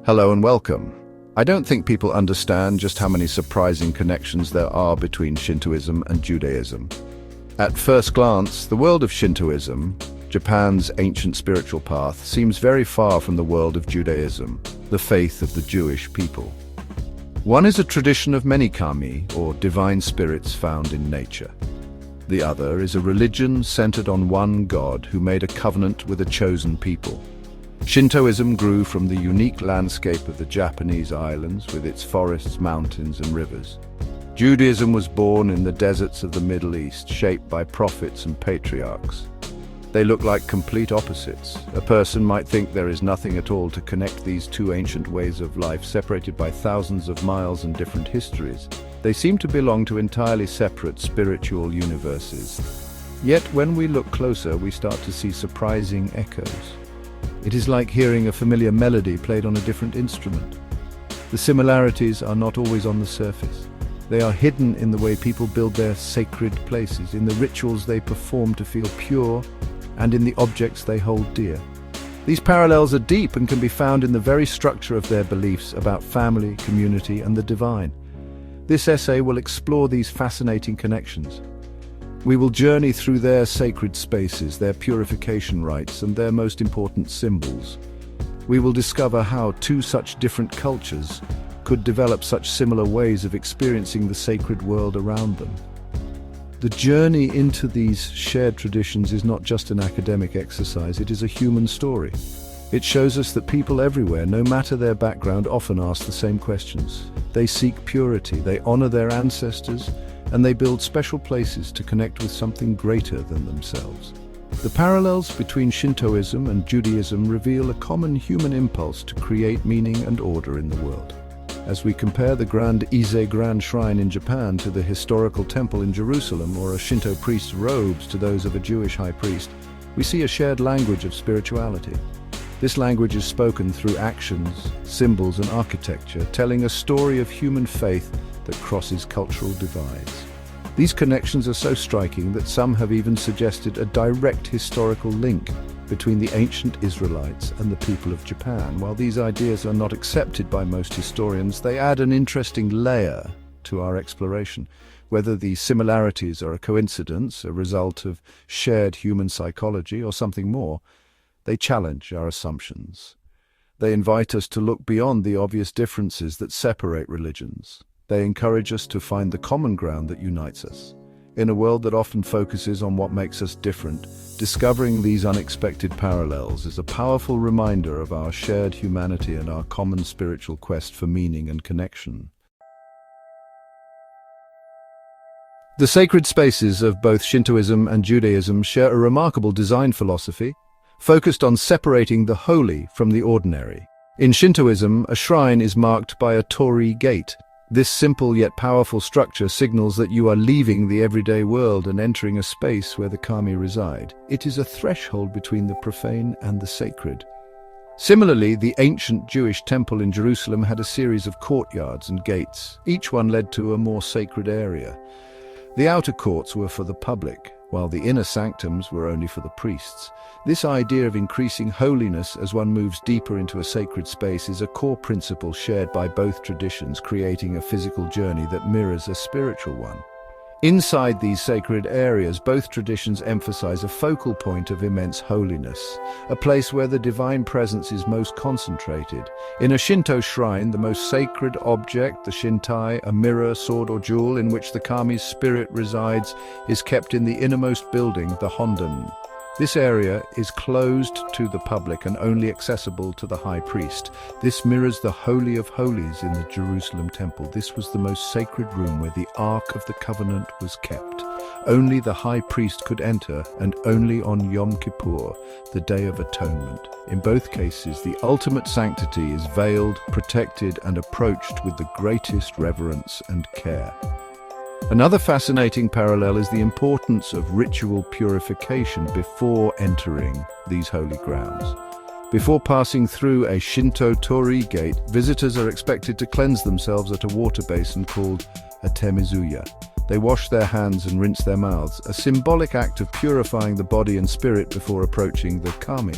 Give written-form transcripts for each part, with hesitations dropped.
Hello and welcome. I don't think people understand just how many surprising connections there are between Shintoism and Judaism. At first glance, the world of Shintoism, Japan's ancient spiritual path, seems very far from the world of Judaism, the faith of the Jewish people. One is a tradition of many kami, or divine spirits found in nature. The other is a religion centered on one God who made a covenant with a chosen people. Shintoism grew from the unique landscape of the Japanese islands with its forests, mountains, and rivers. Judaism was born in the deserts of the Middle East, shaped by prophets and patriarchs. They look like complete opposites. A person might think there is nothing at all to connect these two ancient ways of life, separated by thousands of miles and different histories. They seem to belong to entirely separate spiritual universes. Yet when we look closer, we start to see surprising echoes. It is like hearing a familiar melody played on a different instrument. The similarities are not always on the surface. They are hidden in the way people build their sacred places, in the rituals they perform to feel pure, and in the objects they hold dear. These parallels are deep and can be found in the very structure of their beliefs about family, community, and the divine. This essay will explore these fascinating connections. We will journey through their sacred spaces, their purification rites, and their most important symbols. We will discover how two such different cultures could develop such similar ways of experiencing the sacred world around them. The journey into these shared traditions is not just an academic exercise, it is a human story. It shows us that people everywhere, no matter their background, often ask the same questions. They seek purity, they honor their ancestors, and they build special places to connect with something greater than themselves. The parallels between Shintoism and Judaism reveal a common human impulse to create meaning and order in the world. As we compare the Grand Ise Grand Shrine in Japan to the historical temple in Jerusalem, or a Shinto priest's robes to those of a Jewish high priest, we see a shared language of spirituality. This language is spoken through actions, symbols, and architecture, telling a story of human faith that crosses cultural divides. These connections are so striking that some have even suggested a direct historical link between the ancient Israelites and the people of Japan. While these ideas are not accepted by most historians, they add an interesting layer to our exploration. Whether these similarities are a coincidence, a result of shared human psychology, or something more, they challenge our assumptions. They invite us to look beyond the obvious differences that separate religions. They encourage us to find the common ground that unites us. In a world that often focuses on what makes us different, discovering these unexpected parallels is a powerful reminder of our shared humanity and our common spiritual quest for meaning and connection. The sacred spaces of both Shintoism and Judaism share a remarkable design philosophy, focused on separating the holy from the ordinary. In Shintoism, a shrine is marked by a torii gate. This simple yet powerful structure signals that you are leaving the everyday world and entering a space where the kami reside. It is a threshold between the profane and the sacred. Similarly, the ancient Jewish temple in Jerusalem had a series of courtyards and gates. Each one led to a more sacred area. The outer courts were for the public, while the inner sanctums were only for the priests. This idea of increasing holiness as one moves deeper into a sacred space is a core principle shared by both traditions, creating a physical journey that mirrors a spiritual one. Inside these sacred areas, both traditions emphasize a focal point of immense holiness, a place where the divine presence is most concentrated. In a Shinto shrine, the most sacred object, the shintai, a mirror, sword, or jewel in which the kami's spirit resides, is kept in the innermost building, the honden. This area is closed to the public and only accessible to the high priest. This mirrors the Holy of Holies in the Jerusalem temple. This was the most sacred room where the Ark of the Covenant was kept. Only the high priest could enter, and only on Yom Kippur, the Day of Atonement. In both cases, the ultimate sanctity is veiled, protected, and approached with the greatest reverence and care. Another fascinating parallel is the importance of ritual purification before entering these holy grounds. Before passing through a Shinto torii gate, visitors are expected to cleanse themselves at a water basin called a temizuya. They wash their hands and rinse their mouths, a symbolic act of purifying the body and spirit before approaching the kami.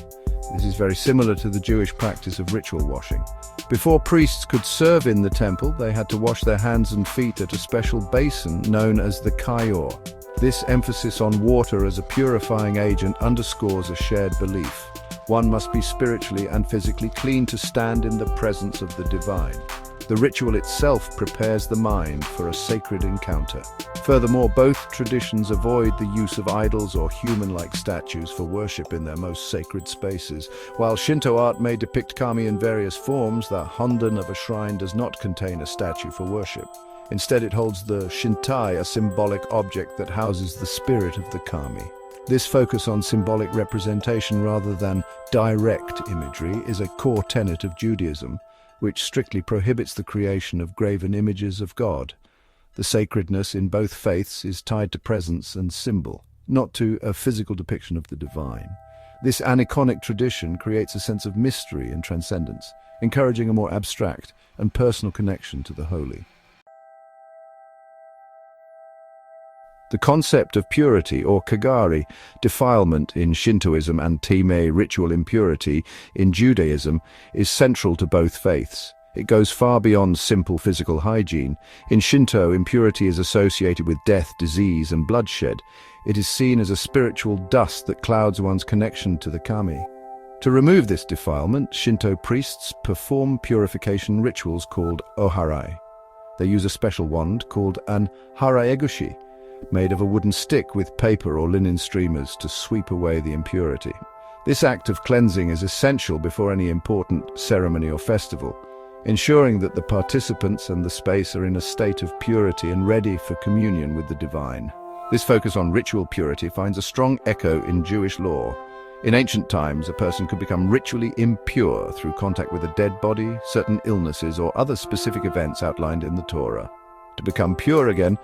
This is very similar to the Jewish practice of ritual washing. Before priests could serve in the temple, they had to wash their hands and feet at a special basin known as the kayor. This emphasis on water as a purifying agent underscores a shared belief. One must be spiritually and physically clean to stand in the presence of the divine. The ritual itself prepares the mind for a sacred encounter. Furthermore, both traditions avoid the use of idols or human-like statues for worship in their most sacred spaces. While Shinto art may depict kami in various forms, the hondan of a shrine does not contain a statue for worship. Instead, it holds the shintai, a symbolic object that houses the spirit of the kami. This focus on symbolic representation rather than direct imagery is a core tenet of Judaism, which strictly prohibits the creation of graven images of God. The sacredness in both faiths is tied to presence and symbol, not to a physical depiction of the divine. This aniconic tradition creates a sense of mystery and transcendence, encouraging a more abstract and personal connection to the holy. The concept of purity, or kagari, defilement in Shintoism, and time, ritual impurity, in Judaism, is central to both faiths. It goes far beyond simple physical hygiene. In Shinto, impurity is associated with death, disease, and bloodshed. It is seen as a spiritual dust that clouds one's connection to the kami. To remove this defilement, Shinto priests perform purification rituals called oharai. They use a special wand called an haraegushi, made of a wooden stick with paper or linen streamers to sweep away the impurity. This act of cleansing is essential before any important ceremony or festival, ensuring that the participants and the space are in a state of purity and ready for communion with the divine. This focus on ritual purity finds a strong echo in Jewish law. In ancient times, a person could become ritually impure through contact with a dead body, certain illnesses, or other specific events outlined in the Torah. To become pure again,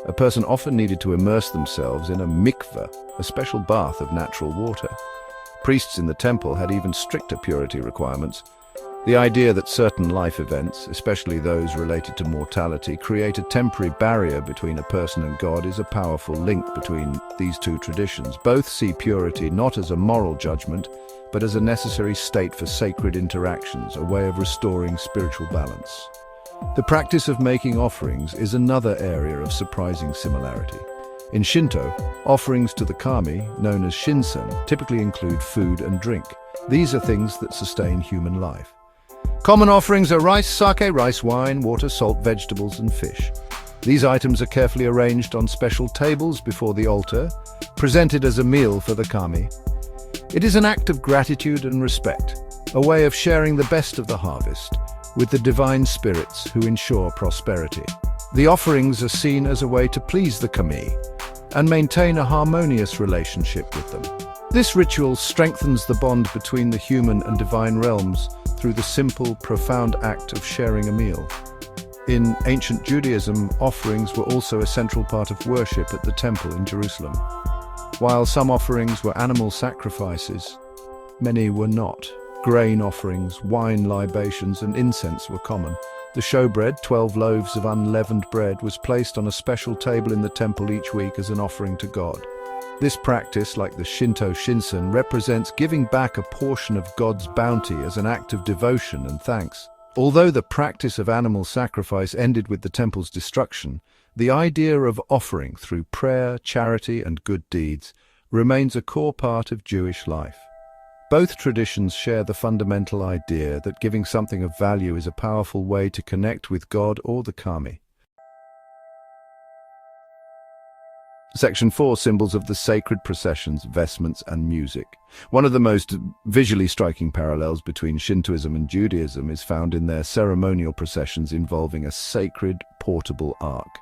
a person often needed to immerse themselves in a mikveh, a special bath of natural water. Priests in the temple had even stricter purity requirements. The idea that certain life events, especially those related to mortality, create a temporary barrier between a person and God is a powerful link between these two traditions. Both see purity not as a moral judgment, but as a necessary state for sacred interactions, a way of restoring spiritual balance. The practice of making offerings is another area of surprising similarity. In Shinto, offerings to the kami, known as shinsen, typically include food and drink. These are things that sustain human life. Common offerings are rice, sake, rice wine, water, salt, vegetables, and fish. These items are carefully arranged on special tables before the altar, presented as a meal for the kami. It is an act of gratitude and respect, a way of sharing the best of the harvest with the divine spirits who ensure prosperity. The offerings are seen as a way to please the kami and maintain a harmonious relationship with them. This ritual strengthens the bond between the human and divine realms through the simple, profound act of sharing a meal. In ancient Judaism, offerings were also a central part of worship at the temple in Jerusalem. While some offerings were animal sacrifices, many were not. Grain offerings, wine libations, and incense were common. The showbread, 12 loaves of unleavened bread, was placed on a special table in the temple each week as an offering to God. This practice, like the Shinto shinsen, represents giving back a portion of God's bounty as an act of devotion and thanks. Although the practice of animal sacrifice ended with the temple's destruction, the idea of offering through prayer, charity, and good deeds remains a core part of Jewish life. Both traditions share the fundamental idea that giving something of value is a powerful way to connect with God or the kami. Section 4. Symbols of the sacred processions, vestments, and music. One of the most visually striking parallels between Shintoism and Judaism is found in their ceremonial processions involving a sacred, portable ark.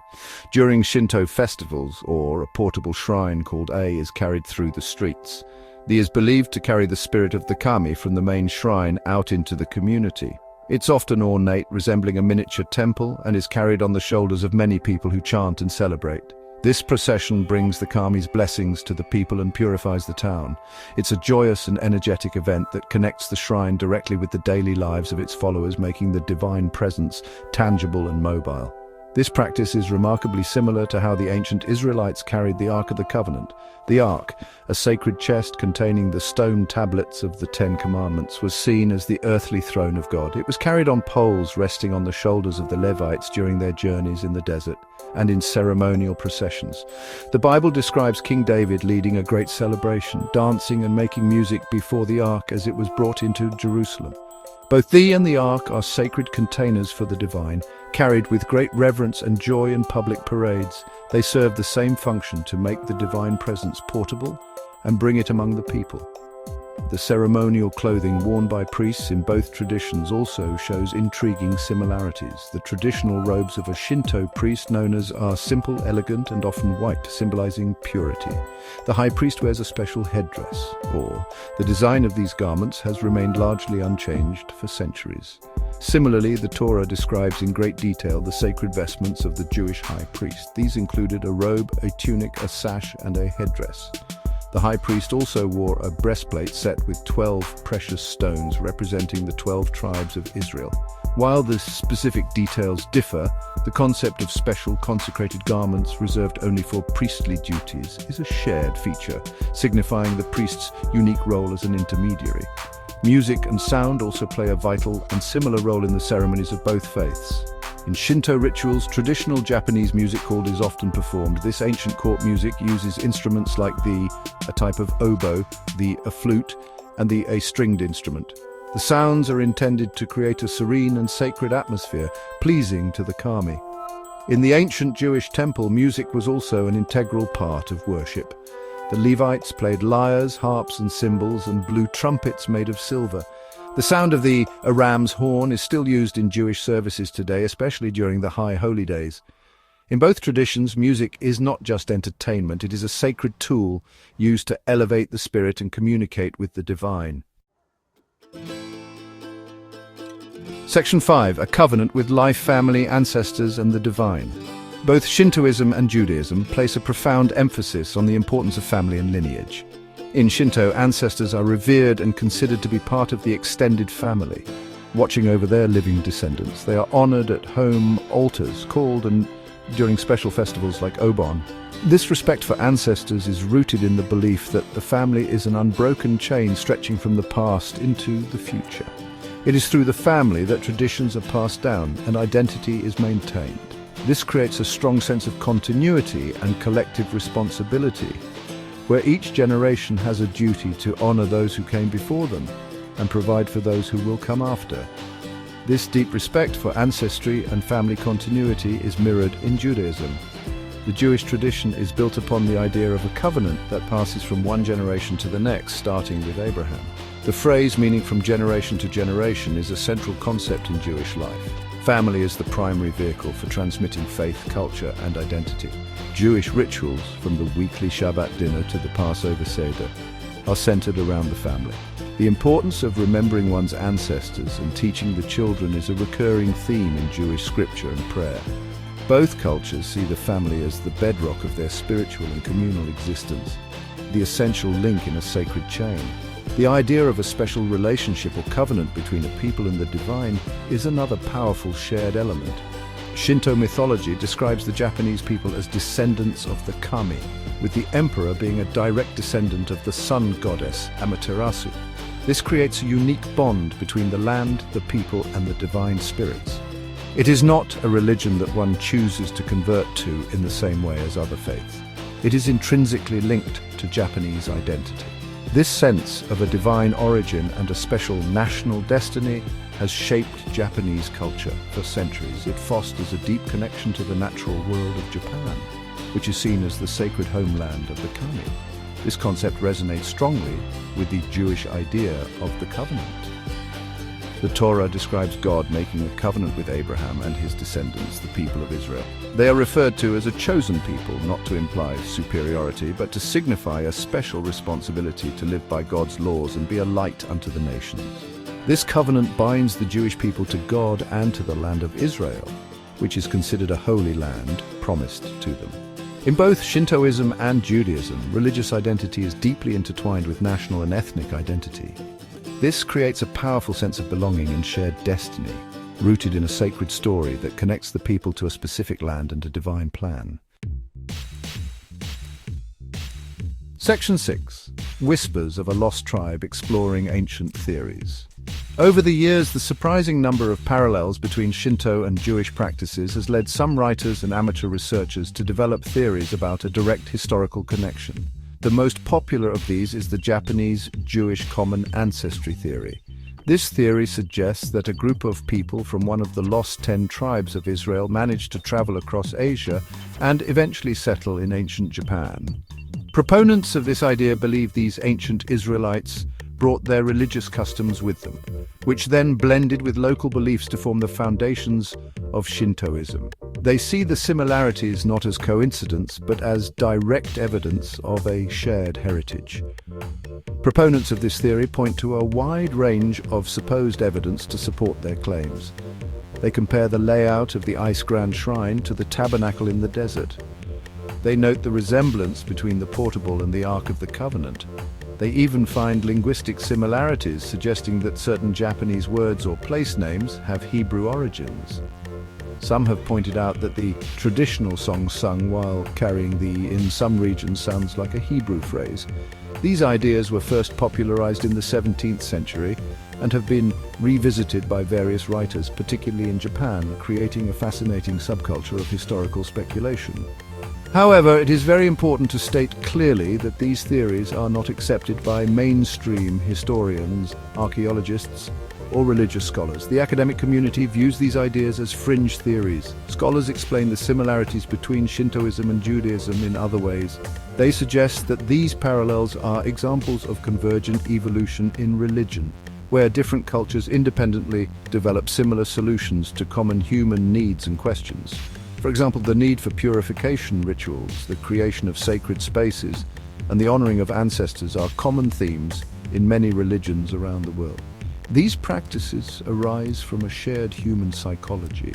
During Shinto festivals, a portable shrine called A is carried through the streets. The is believed to carry the spirit of the kami from the main shrine out into the community. It's often ornate, resembling a miniature temple, and is carried on the shoulders of many people who chant and celebrate. This procession brings the kami's blessings to the people and purifies the town. It's a joyous and energetic event that connects the shrine directly with the daily lives of its followers, making the divine presence tangible and mobile. This practice is remarkably similar to how the ancient Israelites carried the Ark of the Covenant. The Ark, a sacred chest containing the stone tablets of the Ten Commandments, was seen as the earthly throne of God. It was carried on poles resting on the shoulders of the Levites during their journeys in the desert and in ceremonial processions. The Bible describes King David leading a great celebration, dancing and making music before the Ark as it was brought into Jerusalem. Both thee and the Ark are sacred containers for the divine, carried with great reverence and joy in public parades. They serve the same function to make the divine presence portable and bring it among the people. The ceremonial clothing worn by priests in both traditions also shows intriguing similarities. The traditional robes of a Shinto priest are simple, elegant, and often white, symbolizing purity. The high priest wears a special headdress, or the design of these garments has remained largely unchanged for centuries. Similarly, the Torah describes in great detail the sacred vestments of the Jewish high priest. These included a robe, a tunic, a sash, and a headdress. The high priest also wore a breastplate set with 12 precious stones representing the 12 tribes of Israel. While the specific details differ, the concept of special consecrated garments reserved only for priestly duties is a shared feature, signifying the priest's unique role as an intermediary. Music and sound also play a vital and similar role in the ceremonies of both faiths. In Shinto rituals, traditional Japanese music hall is often performed. This ancient court music uses instruments like a type of oboe, a flute, and a stringed instrument. The sounds are intended to create a serene and sacred atmosphere, pleasing to the kami. In the ancient Jewish temple, music was also an integral part of worship. The Levites played lyres, harps, and cymbals, and blew trumpets made of silver. The sound of a ram's horn is still used in Jewish services today, especially during the high holy days. In both traditions, music is not just entertainment, it is a sacred tool used to elevate the spirit and communicate with the divine. Section 5. A covenant with life, family, ancestors, and the divine. Both Shintoism and Judaism place a profound emphasis on the importance of family and lineage. In Shinto, ancestors are revered and considered to be part of the extended family, watching over their living descendants. They are honored at home altars called and during special festivals like Obon. This respect for ancestors is rooted in the belief that the family is an unbroken chain stretching from the past into the future. It is through the family that traditions are passed down and identity is maintained. This creates a strong sense of continuity and collective responsibility, where each generation has a duty to honor those who came before them and provide for those who will come after. This deep respect for ancestry and family continuity is mirrored in Judaism. The Jewish tradition is built upon the idea of a covenant that passes from one generation to the next, starting with Abraham. The phrase meaning from generation to generation is a central concept in Jewish life. Family is the primary vehicle for transmitting faith, culture, and identity. Jewish rituals, from the weekly Shabbat dinner to the Passover Seder, are centered around the family. The importance of remembering one's ancestors and teaching the children is a recurring theme in Jewish scripture and prayer. Both cultures see the family as the bedrock of their spiritual and communal existence, the essential link in a sacred chain. The idea of a special relationship or covenant between a people and the divine is another powerful shared element. Shinto mythology describes the Japanese people as descendants of the kami, with the emperor being a direct descendant of the sun goddess Amaterasu. This creates a unique bond between the land, the people, and the divine spirits. It is not a religion that one chooses to convert to in the same way as other faiths. It is intrinsically linked to Japanese identity. This sense of a divine origin and a special national destiny has shaped Japanese culture for centuries. It fosters a deep connection to the natural world of Japan, which is seen as the sacred homeland of the kami. This concept resonates strongly with the Jewish idea of the covenant. The Torah describes God making a covenant with Abraham and his descendants, the people of Israel. They are referred to as a chosen people, not to imply superiority, but to signify a special responsibility to live by God's laws and be a light unto the nations. This covenant binds the Jewish people to God and to the land of Israel, which is considered a holy land promised to them. In both Shintoism and Judaism, religious identity is deeply intertwined with national and ethnic identity. This creates a powerful sense of belonging and shared destiny. rooted in a sacred story that connects the people to a specific land and a divine plan. Section 6. Whispers of a Lost Tribe Exploring Ancient Theories. Over the years, the surprising number of parallels between Shinto and Jewish practices has led some writers and amateur researchers to develop theories about a direct historical connection. The most popular of these is the Japanese Jewish common ancestry theory. This theory suggests that a group of people from one of the lost 10 tribes of Israel managed to travel across Asia and eventually settle in ancient Japan. Proponents of this idea believe these ancient Israelites brought their religious customs with them, which then blended with local beliefs to form the foundations of Shintoism. They see the similarities not as coincidence, but as direct evidence of a shared heritage. Proponents of this theory point to a wide range of supposed evidence to support their claims. They compare the layout of the Ice Grand Shrine to the tabernacle in the desert. They note the resemblance between the portable and the Ark of the Covenant. They even find linguistic similarities, suggesting that certain Japanese words or place names have Hebrew origins. Some have pointed out that the traditional song sung while carrying the in some regions sounds like a Hebrew phrase. These ideas were first popularized in the 17th century and have been revisited by various writers, particularly in Japan, creating a fascinating subculture of historical speculation. However, it is very important to state clearly that these theories are not accepted by mainstream historians, archaeologists, or religious scholars. The academic community views these ideas as fringe theories. Scholars explain the similarities between Shintoism and Judaism in other ways. They suggest that these parallels are examples of convergent evolution in religion, where different cultures independently develop similar solutions to common human needs and questions. For example, the need for purification rituals, the creation of sacred spaces, and the honoring of ancestors are common themes in many religions around the world. These practices arise from a shared human psychology,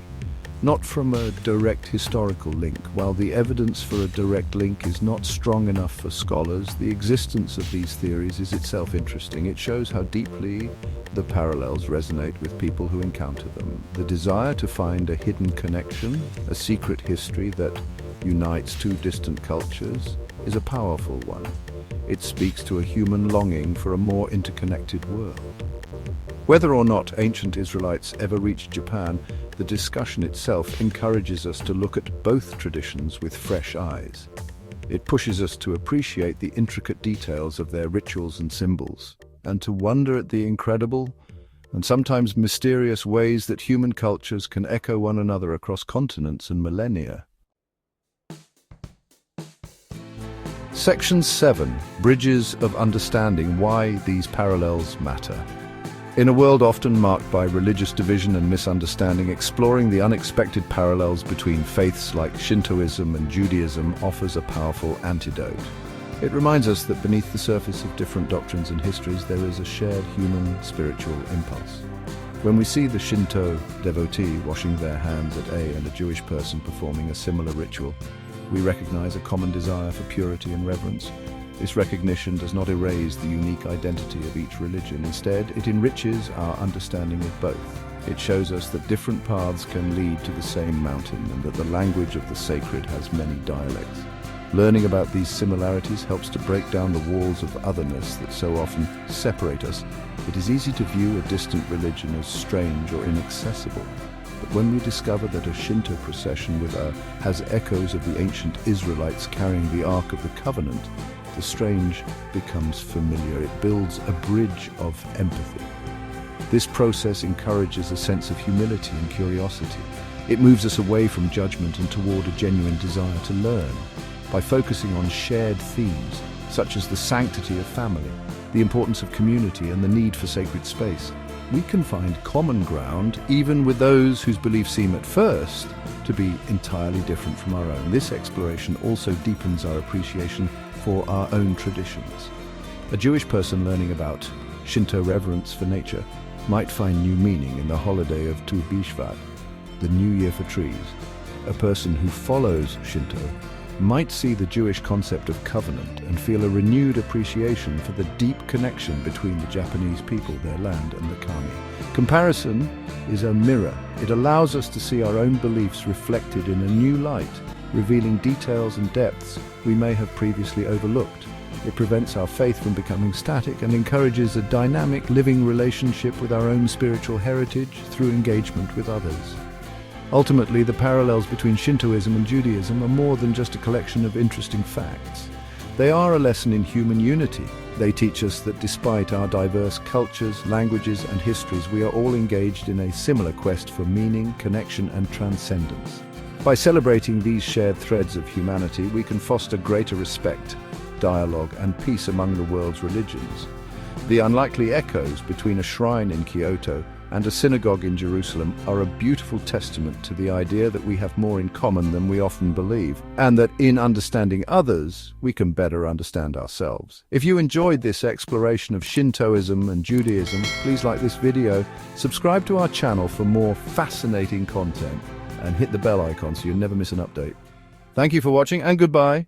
not from a direct historical link. While the evidence for a direct link is not strong enough for scholars, the existence of these theories is itself interesting. It shows how deeply the parallels resonate with people who encounter them. The desire to find a hidden connection, a secret history that unites two distant cultures, is a powerful one. It speaks to a human longing for a more interconnected world. Whether or not ancient Israelites ever reached Japan, the discussion itself encourages us to look at both traditions with fresh eyes. It pushes us to appreciate the intricate details of their rituals and symbols, and to wonder at the incredible and sometimes mysterious ways that human cultures can echo one another across continents and millennia. Section 7. Bridges of Understanding Why These Parallels Matter. In a world often marked by religious division and misunderstanding, exploring the unexpected parallels between faiths like Shintoism and Judaism offers a powerful antidote. It reminds us that beneath the surface of different doctrines and histories, there is a shared human spiritual impulse. When we see the Shinto devotee washing their hands at A and a Jewish person performing a similar ritual, we recognize a common desire for purity and reverence. This recognition does not erase the unique identity of each religion. Instead, it enriches our understanding of both. It shows us that different paths can lead to the same mountain and that the language of the sacred has many dialects. Learning about these similarities helps to break down the walls of otherness that so often separate us. It is easy to view a distant religion as strange or inaccessible. But when we discover that a Shinto procession has echoes of the ancient Israelites carrying the Ark of the Covenant, the strange becomes familiar. It builds a bridge of empathy. This process encourages a sense of humility and curiosity. It moves us away from judgment and toward a genuine desire to learn. By focusing on shared themes, such as the sanctity of family, the importance of community, and the need for sacred space, we can find common ground even with those whose beliefs seem at first to be entirely different from our own. This exploration also deepens our appreciation for our own traditions. A Jewish person learning about Shinto reverence for nature might find new meaning in the holiday of Tu B'Shvat, the New Year for trees. A person who follows Shinto might see the Jewish concept of covenant and feel a renewed appreciation for the deep connection between the Japanese people, their land, and the kami. Comparison is a mirror. It allows us to see our own beliefs reflected in a new light, revealing details and depths we may have previously overlooked. It prevents our faith from becoming static and encourages a dynamic, living relationship with our own spiritual heritage through engagement with others. Ultimately, the parallels between Shintoism and Judaism are more than just a collection of interesting facts. They are a lesson in human unity. They teach us that despite our diverse cultures, languages, and histories, we are all engaged in a similar quest for meaning, connection, and transcendence. By celebrating these shared threads of humanity, we can foster greater respect, dialogue, and peace among the world's religions. The unlikely echoes between a shrine in Kyoto and a synagogue in Jerusalem are a beautiful testament to the idea that we have more in common than we often believe, and that in understanding others, we can better understand ourselves. If you enjoyed this exploration of Shintoism and Judaism, please like this video, subscribe to our channel for more fascinating content, and hit the bell icon so you'll never miss an update. Thank you for watching, and goodbye.